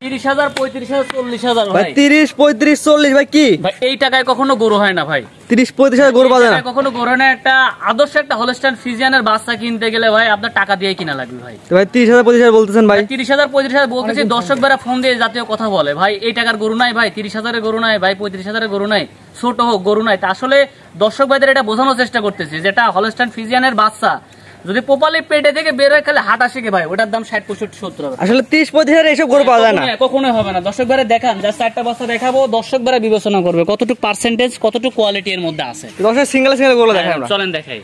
30,000 35,000 40,000 ভাই 30 35 40 ভাই কি ভাই এই টাকায় কখনো গরু হয় না ভাই 30 35,000 গরু বাজে না কখনো গরু হয় না একটা আদর্শ একটা হলস্টাইন ফ্রিজিয়ানের বাচ্চা কিনতে গেলে ভাই আপনার টাকা দিয়ে কিনা লাগবে ভাই তো ভাই 30,000 35,000 বলতেছেন ভাই 30,000 35,000 বলতেছি দর্শকরা ফোন দিয়ে জাতীয় কথা বলে ভাই এই টাকার গরু নাই ভাই 30,000 এর গরু নাই ভাই 35,000 এর গরু নাই ছোট হোক গরু নাই তা আসলে দর্শক ভাইদের এটা বোঝানোর চেষ্টা করতেছি যেটা হলস্টাইন ফ্রিজিয়ানের বাচ্চা যদি পোপালি পেটে থেকে বের হয়ে খালি হাঁটা শিখে ভাই ওটার দাম 60 65 70 আসলে 30 35,000 এসব গরু পাওয়া যায় না কখনোই হবে না দর্শক ভাইরা দেখান যা চারটা বাচ্চা দেখাবো দর্শক ভাইরা বিবেচনা করবে কতটুকু পার্সেন্টেজ কতটুকু কোয়ালিটি এর মধ্যে আছে দর্শক সিঙ্গেল সিঙ্গেল গরু দেখাই আমরা চলেন দেখাই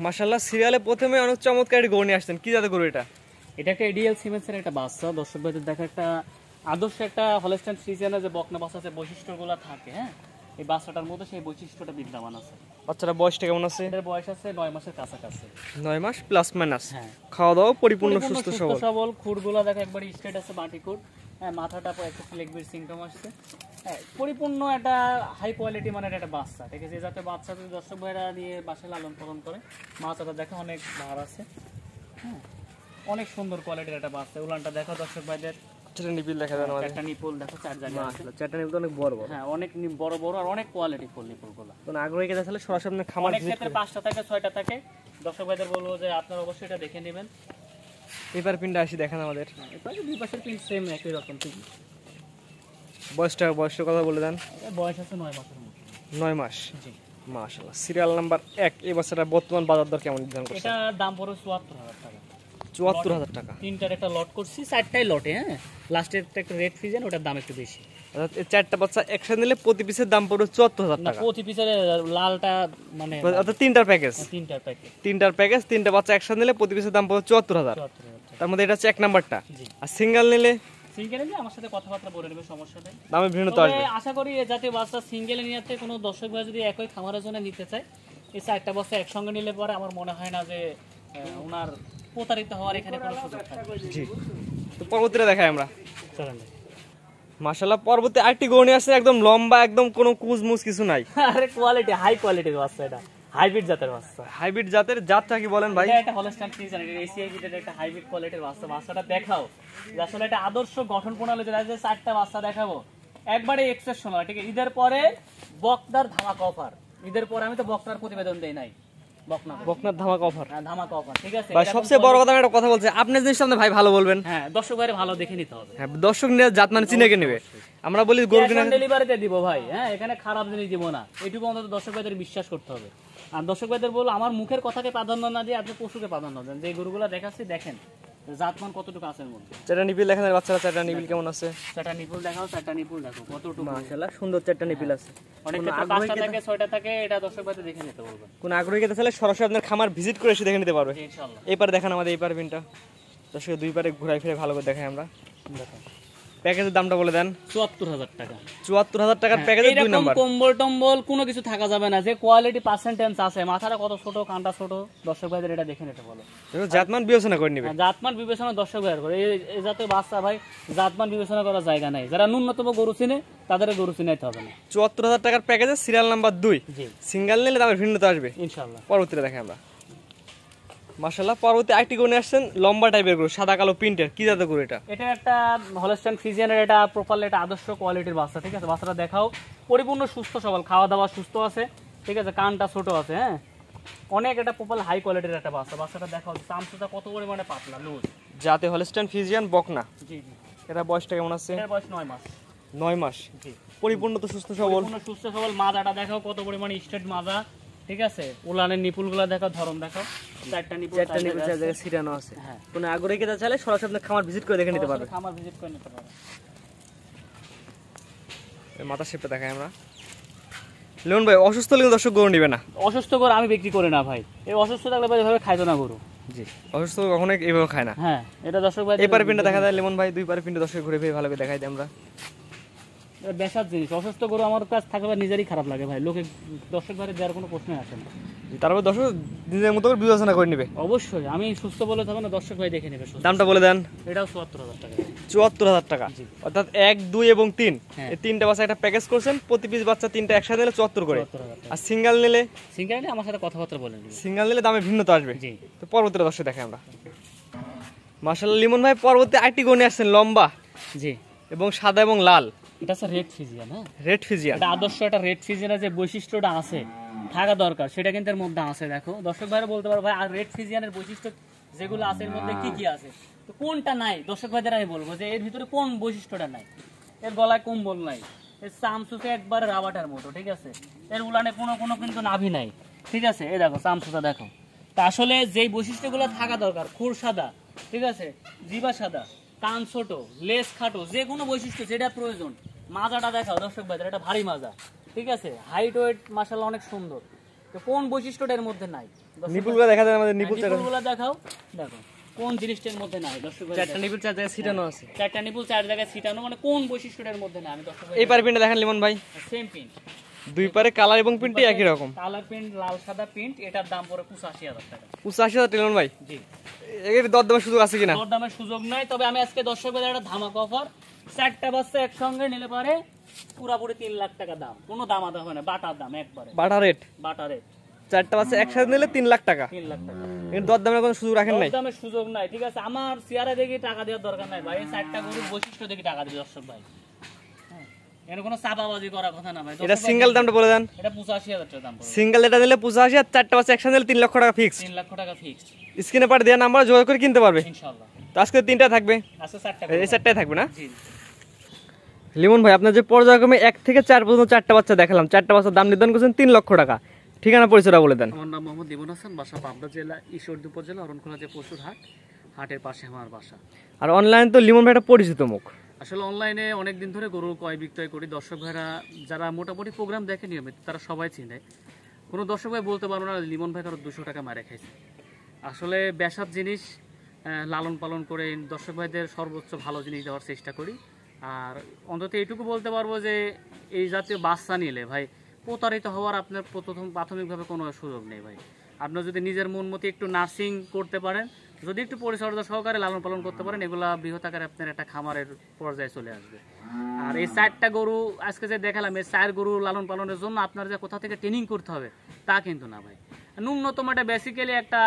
মাশাআল্লাহ সিরিয়ালে প্রথমে অনেক চমৎকার একটা গরু নিয়ে আসছেন কি জাতের গরু এটা এটা একটা এডিএল সিমেন্সের একটা বাচ্চা দর্শক ভাইদের দেখা একটা আদর্শ একটা হলস্টাইন ফ্রিজিয়ানের যে বকনা বাচ্চা আছে বৈশিষ্ট্যগুলো থাকে হ্যাঁ এই বাচ্চাটার মধ্যে সেই বৈশিষ্ট্যটা বিদ্যমান আছে বাচ্চাটা বয়সটা কেমন আছে এর বয়স আছে 9 মাসের কাছাকাছি 9 মাস প্লাস মাইনাস হ্যাঁ খাওয়া দাওয়া পরিপূর্ণ সুস্থ সবল খুরগুলো দেখো একবার স্ট্রেট আছে বাটি খুর হ্যাঁ মাথাটা একটু ফ্লেগবির সিম্পটম আসছে হ্যাঁ পরিপূর্ণ একটা হাই কোয়ালিটি মানে একটা বাচ্চা ঠিক আছে যাতে বাচ্চা যদি দর্শক ভাইরা নিয়ে বাসায় লালন পালন করে মাথাটা দেখো অনেক ভার আছে হ্যাঁ অনেক সুন্দর কোয়ালিটির একটা বাচ্চা উলানটা দেখো দর্শক ভাইদের চারটা নিপিল দেখা যায় আমাদের একটা নিপল দেখো চার জায়গায় আছে চারটা নিপিল অনেক বড় বড় হ্যাঁ অনেক বড় বড় আর অনেক কোয়ালিটি ফুল নিপলগুলো কোন আগ্রহী কে তাহলে সরাসরি আপনি খামার অনেক ক্ষেত্রে 5টা থেকে 6টা থাকে দর্শক ভাইদের বলবো যে আপনারা অবশ্যই এটা দেখে নেবেন পেপার পিনটা আসি দেখেন আমাদের এটা দুই পাশের পিন সেম একই রকম ঠিক বয়সটা কথা বলে দেন বয়স আছে 9 মাসের মতো 9 মাস জি মাশাআল্লাহ সিরিয়াল নাম্বার 1 এই বছরটা বর্তমান বাজার দর কেমন নির্ধারণ করছেন এটা দাম পড়ে ৭৪,০০০ টাকা ৭৪,০০০ টাকা তিনটার একটা লট করছি চারটাই লটে হ্যাঁ লাস্টের একটা রেড ফ্রিজেন ওটার দাম একটু বেশি অর্থাৎ এই চারটা বাচ্চা একসাথে নিলে প্রতি পিসের দাম পড়বে ৭৪,০০০ না টাকা প্রতি পিসের লালটা মানে অর্থাৎ তিনটার প্যাকেজ তিনটার প্যাকেজ তিনটা বাচ্চা একসাথে নিলে প্রতি পিসের দাম পড়বে ৭৪,০০০ তার মধ্যে এটা হচ্ছে এক নাম্বারটা আর সিঙ্গেল নিলে আমার সাথে কথাবার্তা বলে নেবে সমস্যা নেই দামে ভিন্নতা আসবে আশা করি এই জাতীয় বাচ্চা সিঙ্গেল নিতে কোনো দর্শক ভাই যদি একই খামারের জন্য নিতে চায় এই চারটা বাচ্চা একসঙ্গে নিলে পরে আমার মনে হয় না যে ওনার প্রতারিত হওয়ার এখানে কোনো সুযোগ থাকবে জি তো পরবর্তীটা দেখাই আমরা চলেন মাশাআল্লাহ পরবর্তী আরেকটি গরু নিয়ে আসছে একদম লম্বা একদম কোনো কুজমুজ কিছু নাই আরে কোয়ালিটি হাই কোয়ালিটির বাচ্চা এটা হাইব্রিড জাতের বাচ্চা হাইব্রিড জাতের জাতটা কি বলেন ভাই এটা একটা হলস্টাইন ফ্রিজিয়ান এটা এশিয়ার ভিতরে একটা হাইব্রিড কোয়ালিটির বাচ্চা বাচ্চাটা দেখাও যে আসলে এটা আদর্শ গঠন প্রণালী যে চারটা বাচ্চা দেখাবো একবারে এক্সেপশনাল ঠিক আছে ঈদের পরে বকনার ধামাকা অফার ঈদের পরে আমি তো বকনার প্রতিবেদন দেই নাই বকনার ধামাকা অফার ধামাকা অফার ঠিক আছে ভাই সবচেয়ে বড় কথা আমি একটা কথা বলছি আপনি জিনিস সামনে ভাই ভালো বলবেন হ্যাঁ দর্শক ভাইরে ভালো দেখে নিতে হবে হ্যাঁ দর্শক নিয়ে জাত মানে চিনে কে নেবে আমরা বলি গরু কিনা ডেলিভারিতে দিব ভাই হ্যাঁ এখানে খারাপ জিনিস দিব না এটুকু অন্তত দর্শক ভাইদের বিশ্বাস করতে হবে আর দর্শক ভাইদের বলবো আমার মুখের কথাকে প্রাধান্য না দিয়ে আপনি পশুকে প্রাধান্য দেন যে গরুগুলো দেখাচ্ছি দেখেন জাতমান কতটুকু আছে এর মধ্যে চারটা নিপিল দেখেন বাচ্চারা চারটা নিপিল কেমন আছে চারটা নিপুল দেখাও চারটা নিপুল দেখো কতটুকু মাশাআল্লাহ সুন্দর চারটা নিপিল আছে অনেক ক্ষেত্রে 5টা থেকে 6টা থাকে এটা দর্শক ভাইদের দেখে নিতে বলবেন কোন আগ্রহী কে তাহলে সরাসরি আপনার খামার ভিজিট করে এসে দেখে নিতে পারবে ইনশাআল্লাহ এইবার দেখেন আমাদের এইবার পিনটা দর্শক দুই পারে ঘুরাই ফিরে ভালো করে দেখাই আমরা দেখেন প্যাকেজের দামটা বলে দেন ৭৪,০০০ টাকা ৭৪,০০০ টাকার প্যাকেজের দুই নাম্বার কম্বল টম্বল কোনো কিছু থাকা যাবে না যে কোয়ালিটি পার্সেন্টেজ আছে মাথাটা কত ছোট কানটা ছোট দর্শক ভাইদের এটা দেখে নিতে বলো জাতমান বিবেচনা করে নেবে জাতমান বিবেচনা দর্শক ভাইয়ের করে এই জাতীয় বাচ্চা ভাই জাতমান বিবেচনা করার জায়গা নাই যারা ন্যূনতম গরু চিনে তাদের গরু চিনাইতে হবে না ৭৪,০০০ টাকার প্যাকেজের সিরিয়াল নাম্বার 2 জি সিঙ্গেল নিলে দামের ভিন্নতা আসবে ইনশাআল্লাহ পরবর্তীতে দেখেন আমরা মাশাআল্লাহ পরবর্তী আরেকটি গরু নিয়ে আসছেন লম্বা টাইপের গরু সাদা কালো প্রিন্টের কি জাতের গরু এটা এটা একটা হলস্টাইন ফ্রিজিয়ানের এটা প্রপারলি একটা আদর্শ কোয়ালিটির বাচ্চা ঠিক আছে বাচ্চাটা দেখাও পরিপূর্ণ সুস্থ সবল খাওয়া দাওয়া সুস্থ আছে ঠিক আছে কানটা ছোট আছে হ্যাঁ অনেক একটা প্রপারলি হাই কোয়ালিটির একটা বাচ্চা বাচ্চাটা দেখাও চামচটা কত পরিমাণে পাতলা লুজ জাতে হলস্টাইন ফ্রিজিয়ান বকনা জি জি এটা বয়সটা কেমন আছে এর বয়স 9 মাস 9 মাস জি পরিপূর্ণ তো সুস্থ সবল পরিপূর্ণ সুস্থ সবল মাজাটা দেখাও কত পরিমাণে স্ট্রেট মাজা ঠিক আছে উলানের নিপুলগুলো দেখাও ধরন দেখাও চারটা নিপুল চার জায়গায় সিরানো আছে হ্যাঁ কোন আগ্রহী কে চাইলে সরাসরি আপনি খামার ভিজিট করে দেখে নিতে পারবে খামার ভিজিট করে নিতে পারবে এই মাথা শেপটা দেখাই আমরা লিওন ভাই অসুস্থ হলে দর্শক গরু নিবে না অসুস্থ গরু আমি বিক্রি করি না ভাই এই অসুস্থ থাকলে ভাই এভাবে খাইতো না গরু জি অসুস্থ কখনো এইভাবে খায় না হ্যাঁ এটা দর্শক ভাই এই পারে পিনটা দেখা যায় লিমন ভাই দুই পারে পিনটা দর্শক ঘুরে ফিরে ভালো করে দেখাই দিই আমরা বেশার জিনিস অসুস্থ গরু আমার কাছে থাকলে নিজেরই খারাপ লাগে ভাই লোকে দর্শক ভাই দেওয়ার কোনো প্রশ্নই আসে না তারপর দর্শক নিজের মতো করে বিবেচনা করে নেবে অবশ্যই আমি সুস্থ বলে থাকবো না দর্শক ভাই দেখে নেবে দামটা বলে দেন এটাও ৭৪,০০০ টাকা ৭৪,০০০ টাকা অর্থাৎ 1 2 এবং 3 এই তিনটা বাচ্চা একটা প্যাকেজ করছেন প্রতি পিস বাচ্চা তিনটা একসাথে নিলে ৭৪ করে আর সিঙ্গেল নিলে আমার সাথে কথাবার্তা বলে নিবে সিঙ্গেল নিলে দামে ভিন্নতা আসবে জি তো পরবর্তীতে দর্শক দেখে আমরা মাশাআল্লাহ লিমন ভাই পরবর্তী আরেকটি গরু নিয়ে আসছেন লম্বা জি এবং সাদা এবং লাল। এটা হচ্ছে রেড ফিজিয়ান। হ্যাঁ, রেড ফিজিয়ান, এটা আদর্শ একটা রেড ফিজিয়ানের যে বৈশিষ্ট্যটা আছে থাকা দরকার সেটা কিন্তু এর মধ্যে আছে। দেখো দর্শক ভাইরা বলতে পারো ভাই আর রেড ফিজিয়ানের বৈশিষ্ট্য যেগুলো আছে এর মধ্যে কি কি আছে, তো কোনটা নাই দর্শক ভাইদের আমি বলবো যে এর ভিতরে কোন বৈশিষ্ট্যটা নাই। এর গলায় কম্বল নাই, এর চামচুতে একবারে রাবাটার মতো, ঠিক আছে। এর উলানে কোনো কিন্তু নাভি নাই, ঠিক আছে। এই দেখো চামচুটা দেখো। তা আসলে যেই বৈশিষ্ট্যগুলো থাকা দরকার, খুর সাদা, ঠিক আছে, জিবা সাদা, কান ছোট, লেজ খাটো, যে কোনো বৈশিষ্ট্য যেটা প্রয়োজন। মাজাটা দেখাও দর্শক ভাইদের, এটা ভারী মাজা, ঠিক আছে। হাইট ওয়েট মাশাআল্লাহ অনেক সুন্দর। তো কোন বৈশিষ্ট্যটা এর মধ্যে নাই? নিপুলগুলো দেখা যায় আমাদের, নিপুলগুলো দেখাও, দেখো কোন জিনিসটার মধ্যে নাই দর্শক ভাই। চারটা নিপুল 4 জায়গায় ছিটানো আছে, চারটা নিপুল 4 জায়গায় ছিটানো, মানে কোন বৈশিষ্ট্যটার মধ্যে নাই আমি দর্শক ভাই। এই পার প্রিন্টটা দেখেন লিমন ভাই, সেম প্রিন্ট, দুই পারে কালার এবং প্রিন্টই একই রকম। কালার প্রিন্ট, লাল সাদা প্রিন্ট। এটার দাম পড়ে 85,000 টাকা। 85,000 লিমন ভাই। জি, এর দরদামের সুযোগ আছে কিনা? দরদামের সুযোগ নাই, তবে আমি আজকে দর্শকদের একটা ধামাকা অফার, 4টা বাচ্চা একসঙ্গে নিলে পারে পুরোপুরি 3 লাখ টাকা দাম, কোনো দাম আদা হবে না, বাটার দাম একবারে, বাটা রেট। Butter rate. 4টা বাচ্চা একসাথে নিলে 3 লাখ টাকা। 3 লাখ টাকা। এর দরদামের কোনো সুযোগ রাখেন নাই? দরদামের সুযোগ নাই, ঠিক আছে। আমার চেয়ারে দেখি টাকা দেওয়ার দরকার নাই ভাই, এই 4টা গরুর বৈশিষ্ট্য দেখি টাকা দিবে দর্শক ভাই। হ্যাঁ, এর কোনো চাপাবাজি করার কথা না ভাই। এটা সিঙ্গেল দামটা বলে দেন। এটা 85,000 টাকা দাম পড়বে। সিঙ্গেল এটা নিলে 85,000, 4টা বাচ্চা একসাথে নিলে 3 লক্ষ টাকা ফিক্স। 3 লক্ষ টাকা ফিক্সড। স্ক্রিনে পাঠিয়ে দেওয়া নাম্বার যোগাযোগ করে কিনতে পারবে ইনশাআল্লাহ। তো আজকে 3টা থাকবে, আচ্ছা 4টা এই 4টাই থাকবে না? জি। লিমন ভাই, আপনার যে পর্যায়ক্রমে 1 থেকে 4 পর্যন্ত 4টা বাচ্চা দেখালাম, 4টা বাচ্চার দাম নির্ধারণ করেছেন 3 লক্ষ টাকা। ঠিকানা পরিচয়টা বলে দেন। আমার নাম মোহাম্মদ ইমন হাসান, বাসা পাবনা জেলা ঈশ্বরদী উপজেলা অরণখোলা যে পশুর হাট, হাটের পাশে আমার বাসা। আর অনলাইন তো লিমন ভাই একটা পরিচিত মুখ। আসলে অনলাইনে অনেক দিন ধরে গরু ক্রয় বিক্রয় করি। দর্শক ভাইরা যারা মোটামুটি প্রোগ্রাম দেখে নিয়মিত তারা সবাই চিনে। কোনো দর্শক ভাই বলতে পারবো না লিমন ভাই কারো 200 টাকা মারে খাইছে। আসলে বেসাত জিনিস লালন পালন করে দর্শক ভাইদের সর্বোচ্চ ভালো জিনিস দেওয়ার চেষ্টা করি। আর অন্তত এইটুকু বলতে পারবো যে এই জাতীয় বাচ্চা নিলে ভাই প্রতারিত হওয়ার আপনার প্রাথমিকভাবে কোনো সুযোগ নেই ভাই। আপনার যদি নিজের মন মতো একটু নার্সিং করতে পারেন, যদি একটু পরিচর্যা সহকারে লালন পালন করতে পারেন, এগুলা বৃহৎ আকারে আপনার একটা খামারের পর্যায়ে চলে আসবে। আর এই 4টা গরু আজকে যে দেখালাম, এই 4 গরু লালন পালনের জন্য আপনার যে কোথা থেকে ট্রেনিং করতে হবে তা কিন্তু না ভাই। ন্যূনতম একটা বেসিক্যালি একটা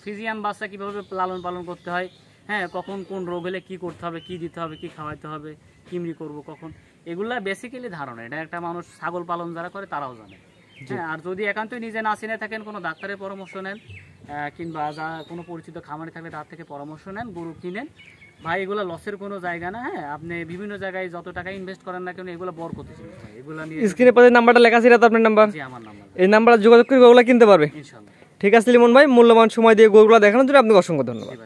ফিজিয়ান বাচ্চা কীভাবে লালন পালন করতে হয়, হ্যাঁ, কখন কোন রোগ হলে কী করতে হবে, কী দিতে হবে, কী খাওয়াইতে হবে, কিমরি করব কখন, এগুলা বেসিক্যালি ধারণা। এটা একটা মানুষ ছাগল পালন যারা করে তারাও জানে। হ্যাঁ, আর যদি একান্তই নিজে না চিনে থাকেন কোনো ডাক্তারের পরামর্শ নেন, কিংবা যা কোনো পরিচিত খামারে থাকলে তার থেকে পরামর্শ নেন, গরু কিনেন ভাই। এগুলো লসের কোনো জায়গা না। হ্যাঁ, আপনি বিভিন্ন জায়গায় যত টাকা ইনভেস্ট করেন না কেন এগুলো বরকতি জিনিস হয়। এগুলো নিয়ে স্ক্রিনে পাশে নাম্বারটা লেখা আছে, এটা তো আপনার নাম্বার? জি, আমার নাম্বার। এই নাম্বারে যোগাযোগ করে গরুগুলো কিনতে পারবে ইনশাআল্লাহ। ঠিক আছে লিমন ভাই, মূল্যবান সময় দিয়ে গরুগুলো দেখানোর জন্য আপনাকে অসংখ্য ধন্যবাদ।